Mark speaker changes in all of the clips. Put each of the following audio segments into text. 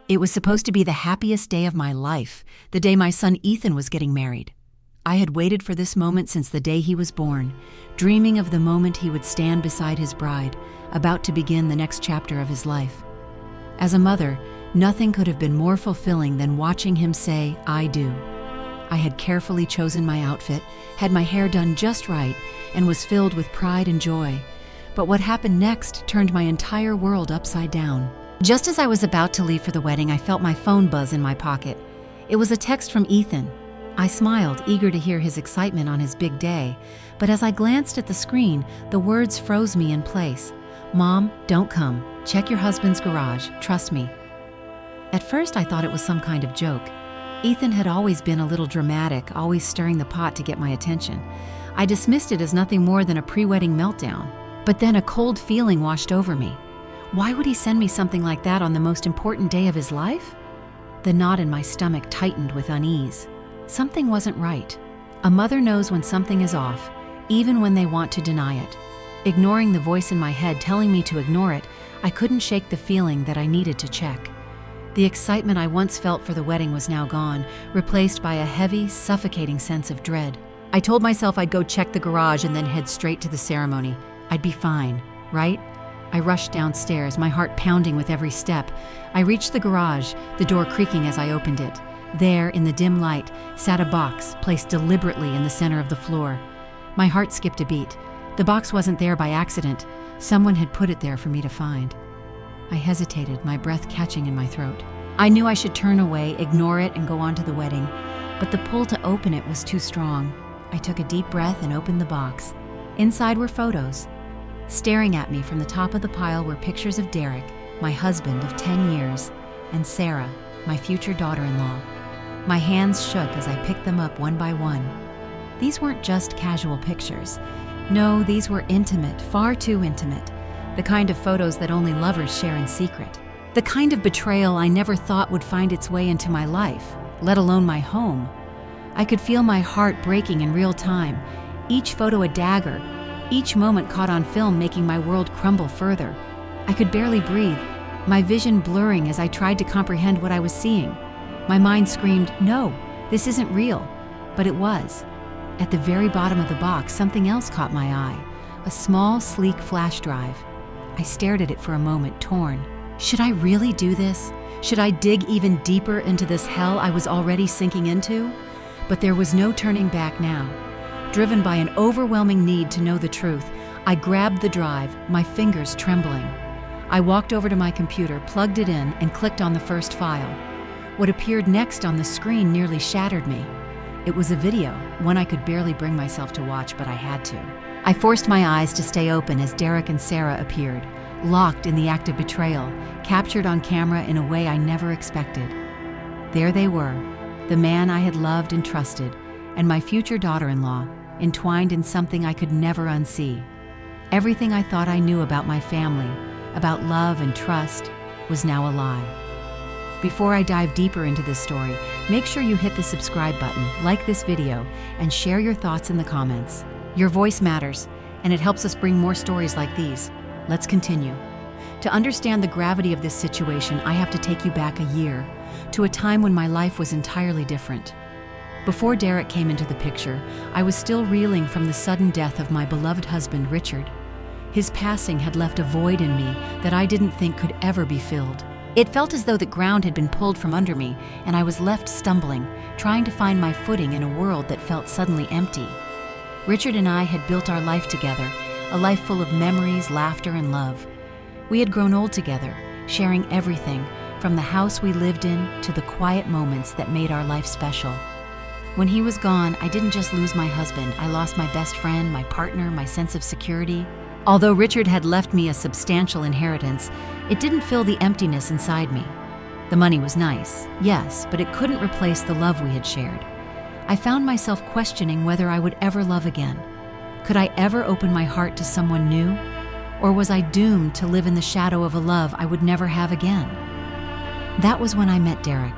Speaker 1: It was supposed to be the happiest day of my life, the day my son Ethan was getting married. I had waited for this moment since the day he was born, dreaming of the moment he would stand beside his bride, about to begin the next chapter of his life. As a mother, nothing could have been more fulfilling than watching him say, "I do." I had carefully chosen my outfit, had my hair done just right, and was filled with pride and joy. But what happened next turned my entire world upside down. Just as I was about to leave for the wedding, I felt my phone buzz in my pocket. It was a text from Ethan. I smiled, eager to hear his excitement on his big day, but as I glanced at the screen, the words froze me in place. "Mom, don't come. Check your husband's garage. Trust me." At first, I thought it was some kind of joke. Ethan had always been a little dramatic, always stirring the pot to get my attention. I dismissed it as nothing more than a pre-wedding meltdown. But then a cold feeling washed over me. Why would he send me something like that on the most important day of his life? The knot in my stomach tightened with unease. Something wasn't right. A mother knows when something is off, even when they want to deny it. Ignoring the voice in my head telling me to ignore it, I couldn't shake the feeling that I needed to check. The excitement I once felt for the wedding was now gone, replaced by a heavy, suffocating sense of dread. I told myself I'd go check the garage and then head straight to the ceremony. I'd be fine, right? I rushed downstairs, my heart pounding with every step. I reached the garage, the door creaking as I opened it. There, in the dim light, sat a box placed deliberately in the center of the floor. My heart skipped a beat. The box wasn't there by accident. Someone had put it there for me to find. I hesitated, my breath catching in my throat. I knew I should turn away, ignore it, and go on to the wedding, but the pull to open it was too strong. I took a deep breath and opened the box. Inside were photos. Staring at me from the top of the pile were pictures of Derek, my husband of 10 years, and Sarah, my future daughter-in-law. My hands shook as I picked them up one by one. These weren't just casual pictures. No, these were intimate, far too intimate. The kind of photos that only lovers share in secret. The kind of betrayal I never thought would find its way into my life, let alone my home. I could feel my heart breaking in real time, each photo a dagger, each moment caught on film making my world crumble further. I could barely breathe, my vision blurring as I tried to comprehend what I was seeing. My mind screamed, "No, this isn't real." But it was. At the very bottom of the box, something else caught my eye, a small, sleek flash drive. I stared at it for a moment, torn. Should I really do this? Should I dig even deeper into this hell I was already sinking into? But there was no turning back now. Driven by an overwhelming need to know the truth, I grabbed the drive, my fingers trembling. I walked over to my computer, plugged it in, and clicked on the first file. What appeared next on the screen nearly shattered me. It was a video, one I could barely bring myself to watch, but I had to. I forced my eyes to stay open as Derek and Sarah appeared, locked in the act of betrayal, captured on camera in a way I never expected. There they were, the man I had loved and trusted, and my future daughter-in-law, entwined in something I could never unsee. Everything I thought I knew about my family, about love and trust, was now a lie. Before I dive deeper into this story, make sure you hit the subscribe button, like this video, and share your thoughts in the comments. Your voice matters, and it helps us bring more stories like these. Let's continue. To understand the gravity of this situation, I have to take you back a year, to a time when my life was entirely different. Before Derek came into the picture, I was still reeling from the sudden death of my beloved husband, Richard. His passing had left a void in me that I didn't think could ever be filled. It felt as though the ground had been pulled from under me, and I was left stumbling, trying to find my footing in a world that felt suddenly empty. Richard and I had built our life together, a life full of memories, laughter, and love. We had grown old together, sharing everything, from the house we lived in to the quiet moments that made our life special. When he was gone, I didn't just lose my husband, I lost my best friend, my partner, my sense of security. Although Richard had left me a substantial inheritance, it didn't fill the emptiness inside me. The money was nice, yes, but it couldn't replace the love we had shared. I found myself questioning whether I would ever love again. Could I ever open my heart to someone new? Or was I doomed to live in the shadow of a love I would never have again? That was when I met Derek.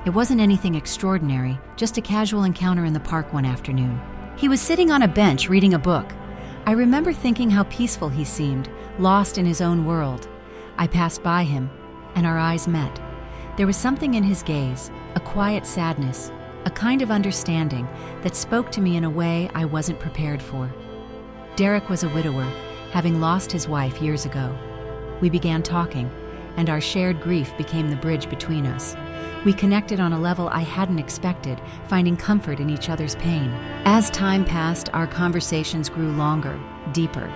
Speaker 1: It wasn't anything extraordinary, just a casual encounter in the park one afternoon. He was sitting on a bench reading a book. I remember thinking how peaceful he seemed, lost in his own world. I passed by him, and our eyes met. There was something in his gaze, a quiet sadness, a kind of understanding that spoke to me in a way I wasn't prepared for. Derek was a widower, having lost his wife years ago. We began talking, and our shared grief became the bridge between us. We connected on a level I hadn't expected, finding comfort in each other's pain. As time passed, our conversations grew longer, deeper.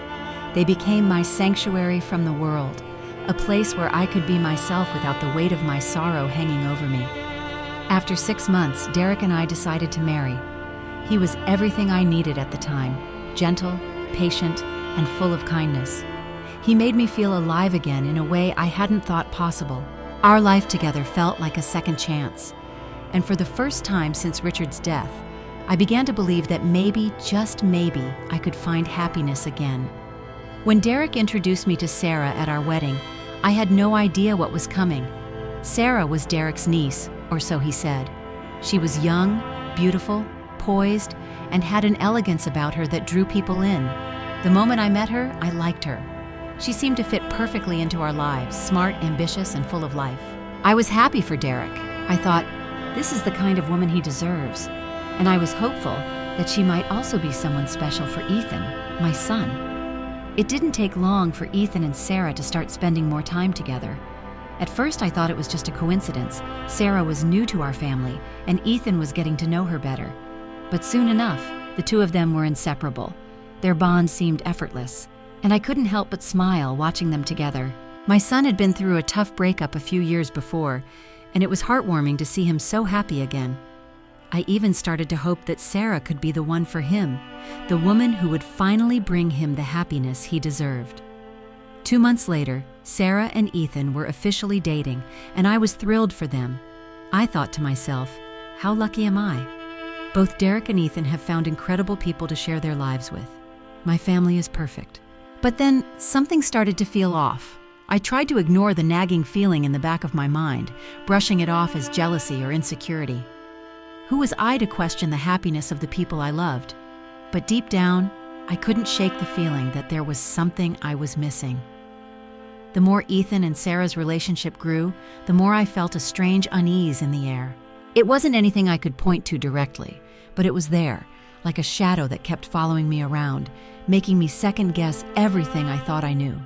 Speaker 1: They became my sanctuary from the world, a place where I could be myself without the weight of my sorrow hanging over me. After 6 months, Derek and I decided to marry. He was everything I needed at the time, gentle, patient, and full of kindness. He made me feel alive again in a way I hadn't thought possible. Our life together felt like a second chance. And for the first time since Richard's death, I began to believe that maybe, just maybe, I could find happiness again. When Derek introduced me to Sarah at our wedding, I had no idea what was coming. Sarah was Derek's niece, or so he said. She was young, beautiful, poised, and had an elegance about her that drew people in. The moment I met her, I liked her. She seemed to fit perfectly into our lives, smart, ambitious, and full of life. I was happy for Derek. I thought, this is the kind of woman he deserves. And I was hopeful that she might also be someone special for Ethan, my son. It didn't take long for Ethan and Sarah to start spending more time together. At first, I thought it was just a coincidence. Sarah was new to our family, and Ethan was getting to know her better. But soon enough, the two of them were inseparable. Their bond seemed effortless, and I couldn't help but smile watching them together. My son had been through a tough breakup a few years before, and it was heartwarming to see him so happy again. I even started to hope that Sarah could be the one for him, the woman who would finally bring him the happiness he deserved. 2 months later, Sarah and Ethan were officially dating, and I was thrilled for them. I thought to myself, how lucky am I? Both Derek and Ethan have found incredible people to share their lives with. My family is perfect. But then something started to feel off. I tried to ignore the nagging feeling in the back of my mind, brushing it off as jealousy or insecurity. Who was I to question the happiness of the people I loved? But deep down, I couldn't shake the feeling that there was something I was missing. The more Ethan and Sarah's relationship grew, the more I felt a strange unease in the air. It wasn't anything I could point to directly, but it was there, like a shadow that kept following me around, making me second-guess everything I thought I knew.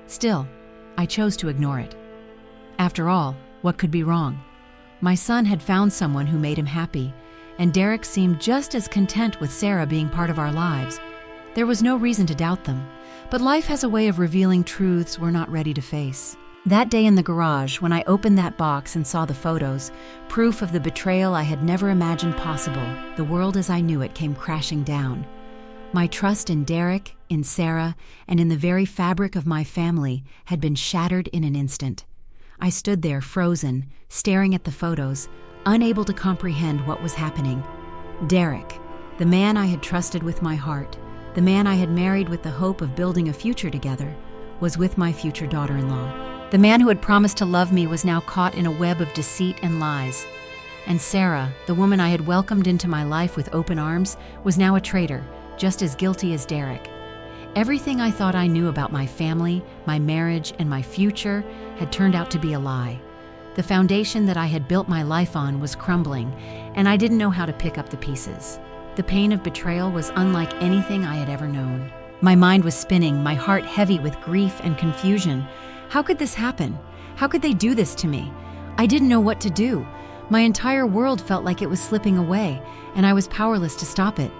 Speaker 1: Still, I chose to ignore it. After all, what could be wrong? My son had found someone who made him happy, and Derek seemed just as content with Sarah being part of our lives. There was no reason to doubt them, but life has a way of revealing truths we're not ready to face. That day in the garage, when I opened that box and saw the photos, proof of the betrayal I had never imagined possible, the world as I knew it came crashing down. My trust in Derek, in Sarah, and in the very fabric of my family had been shattered in an instant. I stood there frozen, staring at the photos, unable to comprehend what was happening. Derek, the man I had trusted with my heart, the man I had married with the hope of building a future together, was with my future daughter-in-law. The man who had promised to love me was now caught in a web of deceit and lies. And Sarah, the woman I had welcomed into my life with open arms, was now a traitor, just as guilty as Derek. Everything I thought I knew about my family, my marriage, and my future had turned out to be a lie. The foundation that I had built my life on was crumbling, and I didn't know how to pick up the pieces. The pain of betrayal was unlike anything I had ever known. My mind was spinning, my heart heavy with grief and confusion. How could this happen? How could they do this to me? I didn't know what to do. My entire world felt like it was slipping away, and I was powerless to stop it.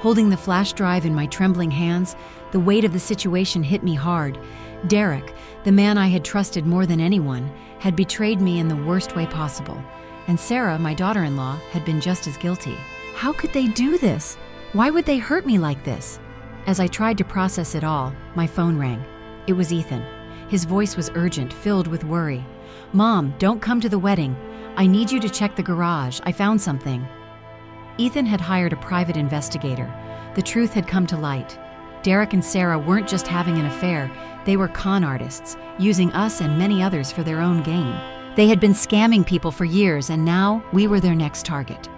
Speaker 1: Holding the flash drive in my trembling hands, the weight of the situation hit me hard. Derek, the man I had trusted more than anyone, had betrayed me in the worst way possible, and Sarah, my daughter-in-law, had been just as guilty. How could they do this? Why would they hurt me like this? As I tried to process it all, my phone rang. It was Ethan. His voice was urgent, filled with worry. "Mom, don't come to the wedding. I need you to check the garage. I found something." Ethan had hired a private investigator. The truth had come to light. Derek and Sarah weren't just having an affair, they were con artists, using us and many others for their own gain. They had been scamming people for years, and now we were their next target.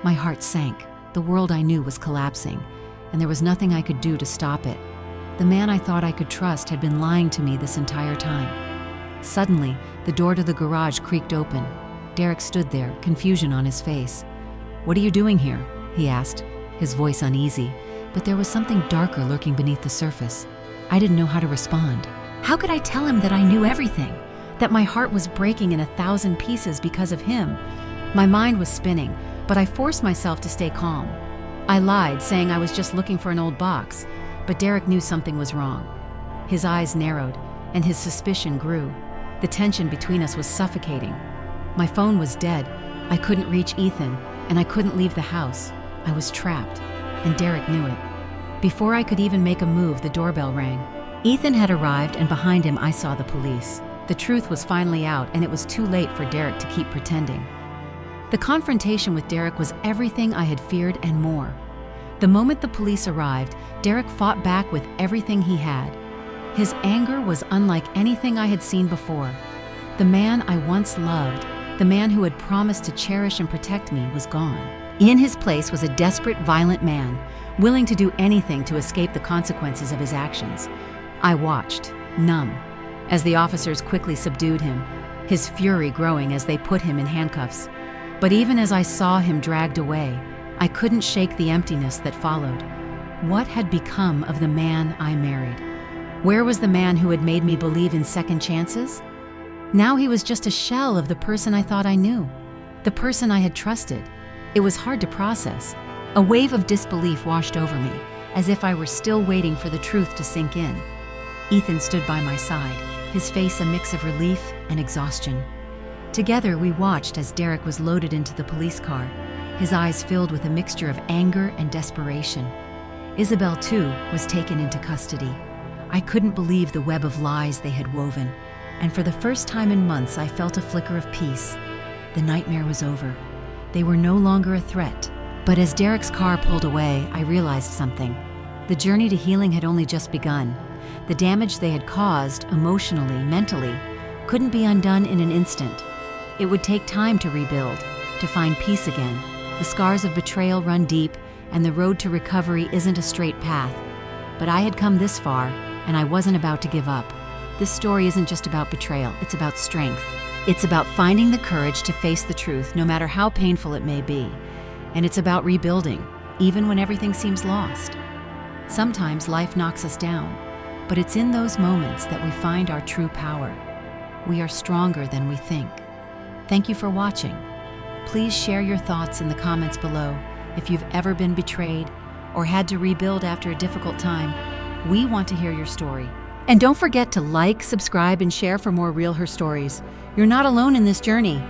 Speaker 1: My heart sank. The world I knew was collapsing, and there was nothing I could do to stop it. The man I thought I could trust had been lying to me this entire time. Suddenly, the door to the garage creaked open. Derek stood there, confusion on his face. "What are you doing here?" he asked, his voice uneasy, but there was something darker lurking beneath the surface. I didn't know how to respond. How could I tell him that I knew everything? That my heart was breaking in 1,000 pieces because of him? My mind was spinning, but I forced myself to stay calm. I lied, saying I was just looking for an old box, but Derek knew something was wrong. His eyes narrowed, and his suspicion grew. The tension between us was suffocating. My phone was dead. I couldn't reach Ethan, and I couldn't leave the house. I was trapped, and Derek knew it. Before I could even make a move, the doorbell rang. Ethan had arrived, and behind him I saw the police. The truth was finally out, and it was too late for Derek to keep pretending. The confrontation with Derek was everything I had feared and more. The moment the police arrived, Derek fought back with everything he had. His anger was unlike anything I had seen before. The man I once loved, the man who had promised to cherish and protect me, was gone. In his place was a desperate, violent man, willing to do anything to escape the consequences of his actions. I watched, numb, as the officers quickly subdued him, his fury growing as they put him in handcuffs. But even as I saw him dragged away, I couldn't shake the emptiness that followed. What had become of the man I married? Where was the man who had made me believe in second chances? Now he was just a shell of the person I thought I knew, the person I had trusted. It was hard to process. A wave of disbelief washed over me, as if I were still waiting for the truth to sink in. Ethan stood by my side, his face a mix of relief and exhaustion. Together we watched as Derek was loaded into the police car, his eyes filled with a mixture of anger and desperation. Isabel, too, was taken into custody. I couldn't believe the web of lies they had woven, and for the first time in months I felt a flicker of peace. The nightmare was over. They were no longer a threat. But as Derek's car pulled away, I realized something. The journey to healing had only just begun. The damage they had caused, emotionally, mentally, couldn't be undone in an instant. It would take time to rebuild, to find peace again. The scars of betrayal run deep, and the road to recovery isn't a straight path. But I had come this far, and I wasn't about to give up. This story isn't just about betrayal, it's about strength. It's about finding the courage to face the truth, no matter how painful it may be. And it's about rebuilding, even when everything seems lost. Sometimes life knocks us down, but it's in those moments that we find our true power. We are stronger than we think. Thank you for watching. Please share your thoughts in the comments below. If you've ever been betrayed or had to rebuild after a difficult time, we want to hear your story. And don't forget to like, subscribe, and share for more Real Her Stories. You're not alone in this journey.